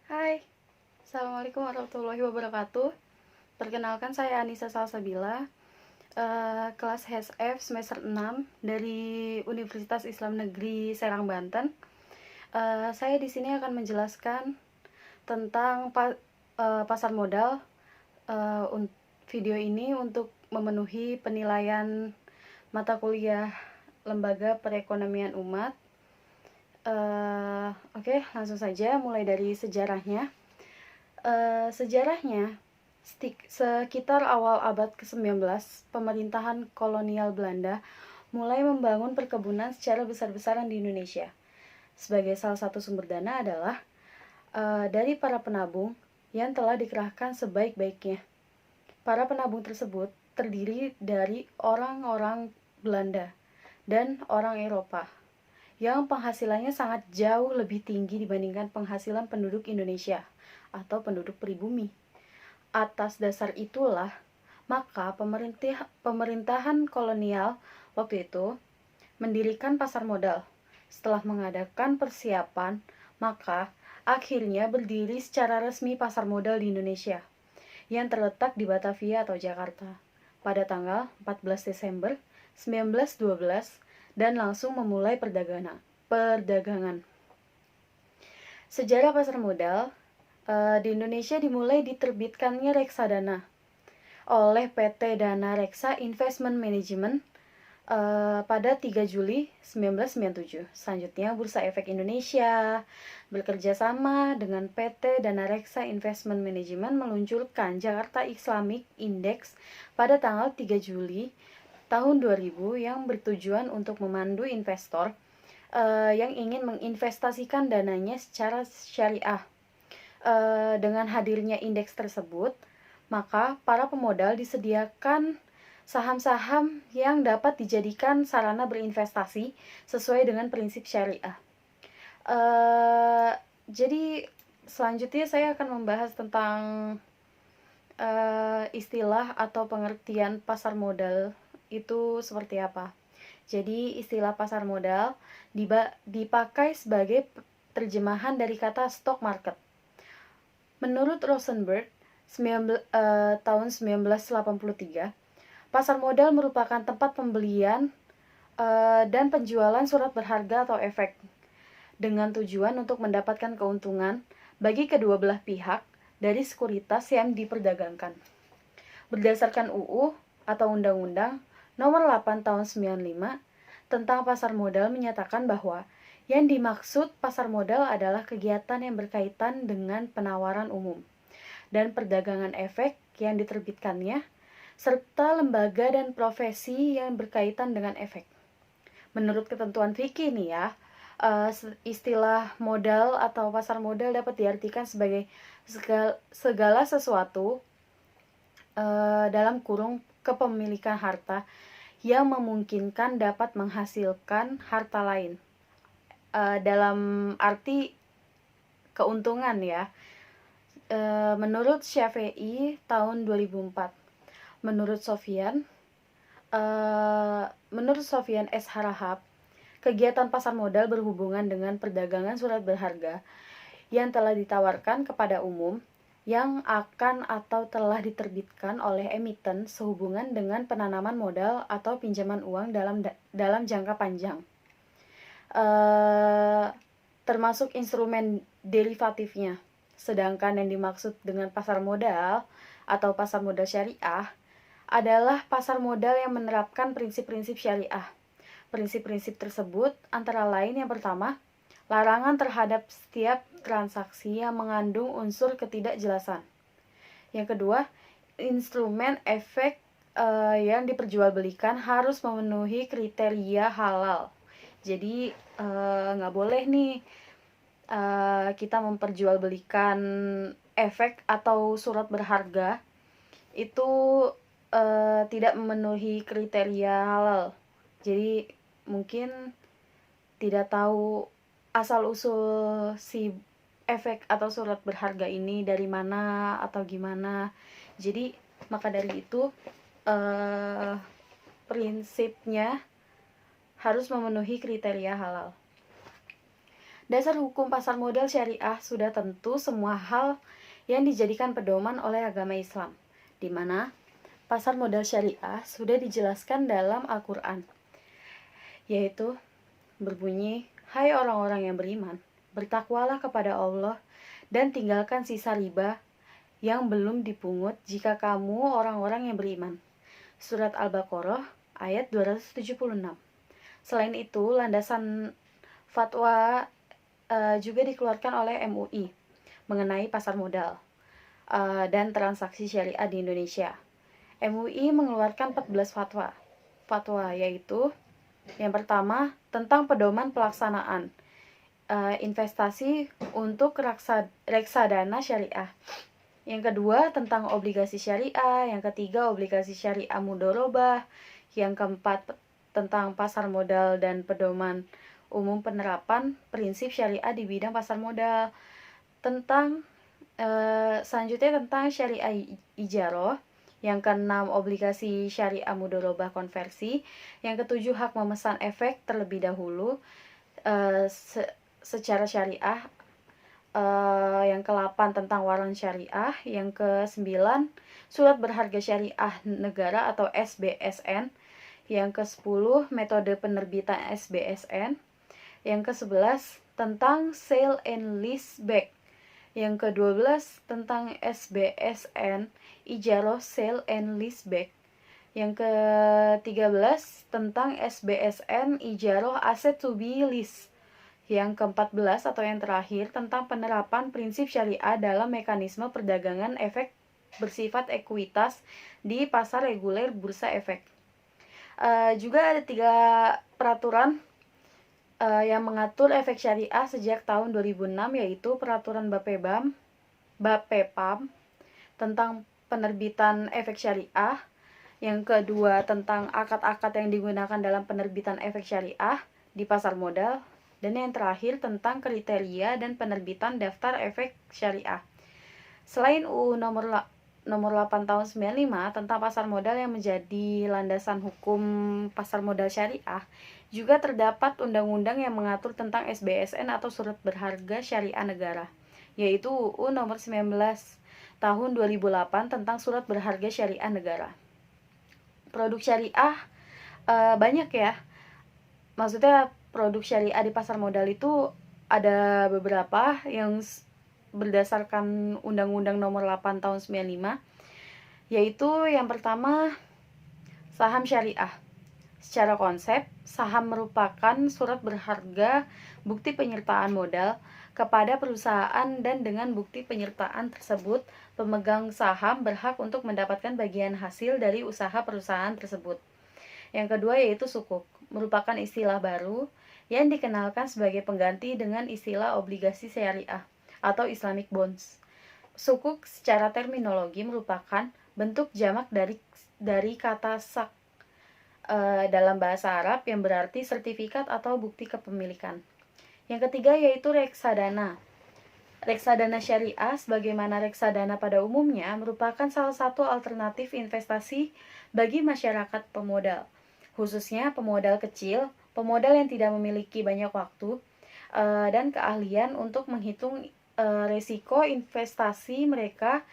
Hai, Assalamualaikum warahmatullahi wabarakatuh. Perkenalkan, saya Anissa Salsabila, kelas HSF semester 6 dari Universitas Islam Negeri Serang, Banten. Saya di sini akan menjelaskan tentang pasar modal. Video ini untuk memenuhi penilaian mata kuliah Lembaga Perekonomian Umat. Oke, langsung saja mulai dari sejarahnya. Sejarahnya, sekitar awal abad ke-19, pemerintahan kolonial Belanda mulai membangun perkebunan secara besar-besaran di Indonesia. Sebagai salah satu sumber dana adalah dari para penabung yang telah dikerahkan sebaik-baiknya. Para penabung tersebut terdiri dari orang-orang Belanda dan orang Eropa yang penghasilannya sangat jauh lebih tinggi dibandingkan penghasilan penduduk Indonesia atau penduduk pribumi. Atas dasar itulah, maka pemerintahan kolonial waktu itu mendirikan pasar modal. Setelah mengadakan persiapan, maka akhirnya berdiri secara resmi pasar modal di Indonesia yang terletak di Batavia atau Jakarta pada tanggal 14 Desember 1912 dan langsung memulai perdagangan. Sejarah pasar modal di Indonesia dimulai diterbitkannya reksadana oleh PT Dana Reksa Investment Management pada 3 Juli 1997. Selanjutnya, Bursa Efek Indonesia bekerja sama dengan PT Dana Reksa Investment Management meluncurkan Jakarta Islamic Index pada tanggal 3 Juli tahun 2000 yang bertujuan untuk memandu investor yang ingin menginvestasikan dananya secara syariah. Dengan hadirnya indeks tersebut, maka para pemodal disediakan saham-saham yang dapat dijadikan sarana berinvestasi sesuai dengan prinsip syariah. Jadi selanjutnya saya akan membahas tentang istilah atau pengertian pasar modal itu seperti apa. Jadi istilah pasar modal dipakai sebagai terjemahan dari kata stock market. Menurut Rosenberg, tahun 1983, pasar modal merupakan tempat pembelian dan penjualan surat berharga atau efek dengan tujuan untuk mendapatkan keuntungan bagi kedua belah pihak dari sekuritas yang diperdagangkan. Berdasarkan UU atau Undang-Undang Nomor 8 Tahun 95 tentang pasar modal menyatakan bahwa yang dimaksud pasar modal adalah kegiatan yang berkaitan dengan penawaran umum dan perdagangan efek yang diterbitkannya, serta lembaga dan profesi yang berkaitan dengan efek. Menurut ketentuan fikih nih ya, istilah modal atau pasar modal dapat diartikan sebagai segala sesuatu dalam kurung kepemilikan harta yang memungkinkan dapat menghasilkan harta lain. Dalam arti keuntungan ya. Menurut Syafi'i tahun 2004. Menurut Sofyan S. Harahap, kegiatan pasar modal berhubungan dengan perdagangan surat berharga yang telah ditawarkan kepada umum yang akan atau telah diterbitkan oleh emiten sehubungan dengan penanaman modal atau pinjaman uang dalam jangka panjang, termasuk instrumen derivatifnya. Sedangkan yang dimaksud dengan pasar modal atau pasar modal syariah adalah pasar modal yang menerapkan prinsip-prinsip syariah. Prinsip-prinsip tersebut antara lain yang pertama, larangan terhadap setiap transaksi yang mengandung unsur ketidakjelasan. Yang kedua, instrumen efek yang diperjualbelikan harus memenuhi kriteria halal. Jadi nggak boleh nih kita memperjualbelikan efek atau surat berharga itu tidak memenuhi kriteria halal. Jadi mungkin tidak tahu asal-usul si efek atau surat berharga ini dari mana atau gimana. Jadi maka dari itu prinsipnya harus memenuhi kriteria halal. Dasar hukum pasar modal syariah sudah tentu semua hal yang dijadikan pedoman oleh agama Islam, di mana pasar modal syariah sudah dijelaskan dalam Al-Quran, yaitu berbunyi, "Hai orang-orang yang beriman, bertakwalah kepada Allah dan tinggalkan sisa riba yang belum dipungut jika kamu orang-orang yang beriman." Surat Al-Baqarah ayat 276. Selain itu, landasan fatwa juga dikeluarkan oleh MUI mengenai pasar modal dan transaksi syariah di Indonesia. MUI mengeluarkan 14 fatwa. Fatwa yaitu yang pertama tentang pedoman pelaksanaan investasi untuk reksadana syariah. Yang kedua tentang obligasi syariah, yang ketiga obligasi syariah mudharabah, yang keempat tentang pasar modal dan pedoman umum penerapan prinsip syariah di bidang pasar modal. Selanjutnya tentang syariah ijarah, yang keenam obligasi syariah mudharabah konversi, yang ketujuh hak memesan efek terlebih dahulu secara syariah, yang ke-8 tentang waran syariah, yang ke-9 surat berharga syariah negara atau SBSN, yang ke-10 metode penerbitan SBSN, yang ke-11 tentang sale and lease back, yang ke-12 tentang SBSN ijarah sale and lease back, yang ke-13 tentang SBSN ijarah asset to be leased, yang ke-14 atau yang terakhir tentang penerapan prinsip syariah dalam mekanisme perdagangan efek bersifat ekuitas di pasar reguler bursa efek. Juga ada 3 peraturan yang mengatur efek syariah sejak tahun 2006, yaitu peraturan Bapepam tentang penerbitan efek syariah, yang kedua tentang akad-akad yang digunakan dalam penerbitan efek syariah di pasar modal, dan yang terakhir tentang kriteria dan penerbitan daftar efek syariah. Selain UU nomor 8 tahun 95 tentang pasar modal yang menjadi landasan hukum pasar modal syariah, juga terdapat undang-undang yang mengatur tentang SBSN atau surat berharga syariah negara, yaitu UU nomor 19 tahun 2008 tentang surat berharga syariah negara. Produk syariah banyak ya. Maksudnya produk syariah di pasar modal itu ada beberapa yang berdasarkan Undang-Undang nomor 8 tahun 95, yaitu yang pertama saham syariah. Secara konsep, saham merupakan surat berharga bukti penyertaan modal kepada perusahaan, dan dengan bukti penyertaan tersebut, pemegang saham berhak untuk mendapatkan bagian hasil dari usaha perusahaan tersebut. Yang kedua yaitu sukuk, merupakan istilah baru yang dikenalkan sebagai pengganti dengan istilah obligasi syariah atau Islamic bonds. Sukuk secara terminologi merupakan bentuk jamak dari kata sak dalam bahasa Arab yang berarti sertifikat atau bukti kepemilikan. Yang ketiga yaitu reksadana. Reksadana syariah, sebagaimana reksadana pada umumnya, merupakan salah satu alternatif investasi bagi masyarakat pemodal, khususnya pemodal kecil, pemodal yang tidak memiliki banyak waktu dan keahlian untuk menghitung resiko investasi mereka.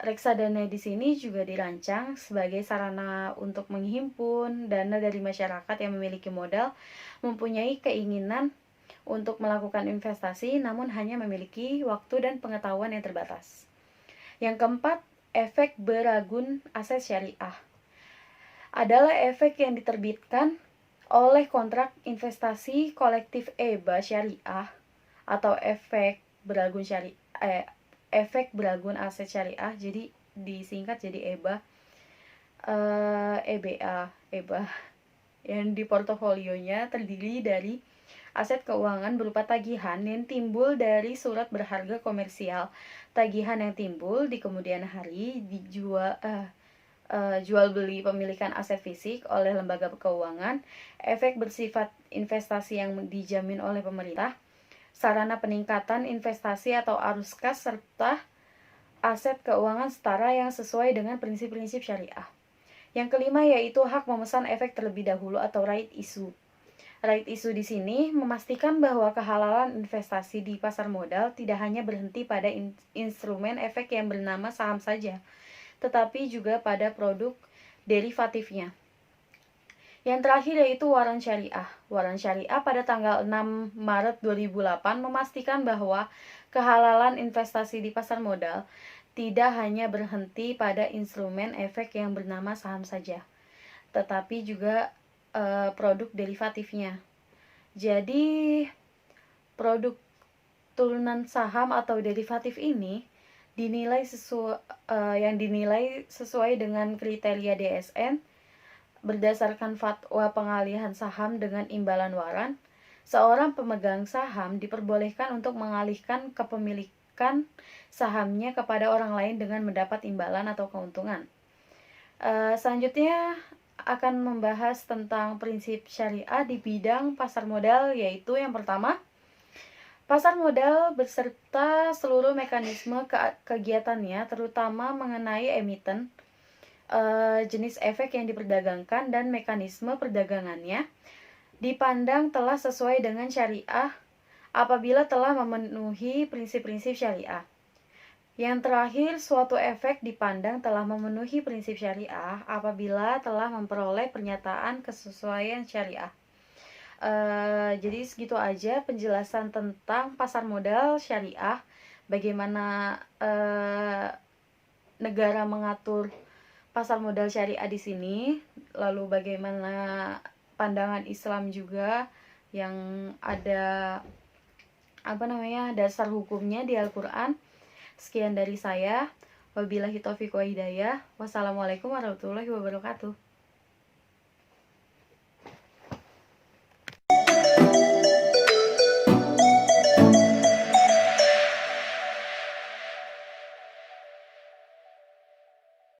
Reksadana di sini juga dirancang sebagai sarana untuk menghimpun dana dari masyarakat yang memiliki modal, mempunyai keinginan untuk melakukan investasi namun hanya memiliki waktu dan pengetahuan yang terbatas. Yang keempat, efek beragun aset syariah adalah efek yang diterbitkan oleh kontrak investasi kolektif EBA syariah atau efek beragun efek beragun aset syariah, jadi disingkat jadi EBA, EBA, yang di portofolionya terdiri dari aset keuangan berupa tagihan yang timbul dari surat berharga komersial, tagihan yang timbul di kemudian hari, jual beli pemilikan aset fisik oleh lembaga keuangan, efek bersifat investasi yang dijamin oleh pemerintah, sarana peningkatan investasi atau arus kas, serta aset keuangan setara yang sesuai dengan prinsip-prinsip syariah. Yang kelima yaitu hak memesan efek terlebih dahulu atau right issue. Right issue di sini memastikan bahwa kehalalan investasi di pasar modal tidak hanya berhenti pada instrumen efek yang bernama saham saja, tetapi juga pada produk derivatifnya. Yang terakhir yaitu waran syariah. Waran syariah pada tanggal 6 Maret 2008 memastikan bahwa kehalalan investasi di pasar modal tidak hanya berhenti pada instrumen efek yang bernama saham saja, tetapi juga produk derivatifnya. Jadi produk turunan saham atau derivatif ini yang dinilai sesuai dengan kriteria DSN berdasarkan fatwa pengalihan saham dengan imbalan waran. Seorang pemegang saham diperbolehkan untuk mengalihkan kepemilikan sahamnya kepada orang lain dengan mendapat imbalan atau keuntungan. Selanjutnya akan membahas tentang prinsip syariah di bidang pasar modal, yaitu yang pertama, pasar modal beserta seluruh mekanisme kegiatannya, terutama mengenai emiten, jenis efek yang diperdagangkan, dan mekanisme perdagangannya, dipandang telah sesuai dengan syariah apabila telah memenuhi prinsip-prinsip syariah. Yang terakhir, suatu efek dipandang telah memenuhi prinsip syariah apabila telah memperoleh pernyataan kesesuaian syariah. Jadi segitu aja penjelasan tentang pasar modal syariah, bagaimana negara mengatur pasar modal syariah di sini, lalu bagaimana pandangan Islam juga yang ada dasar hukumnya di Al-Quran. Sekian dari saya. Wabillahi taufiq wa hidayah. Wassalamualaikum warahmatullahi wabarakatuh.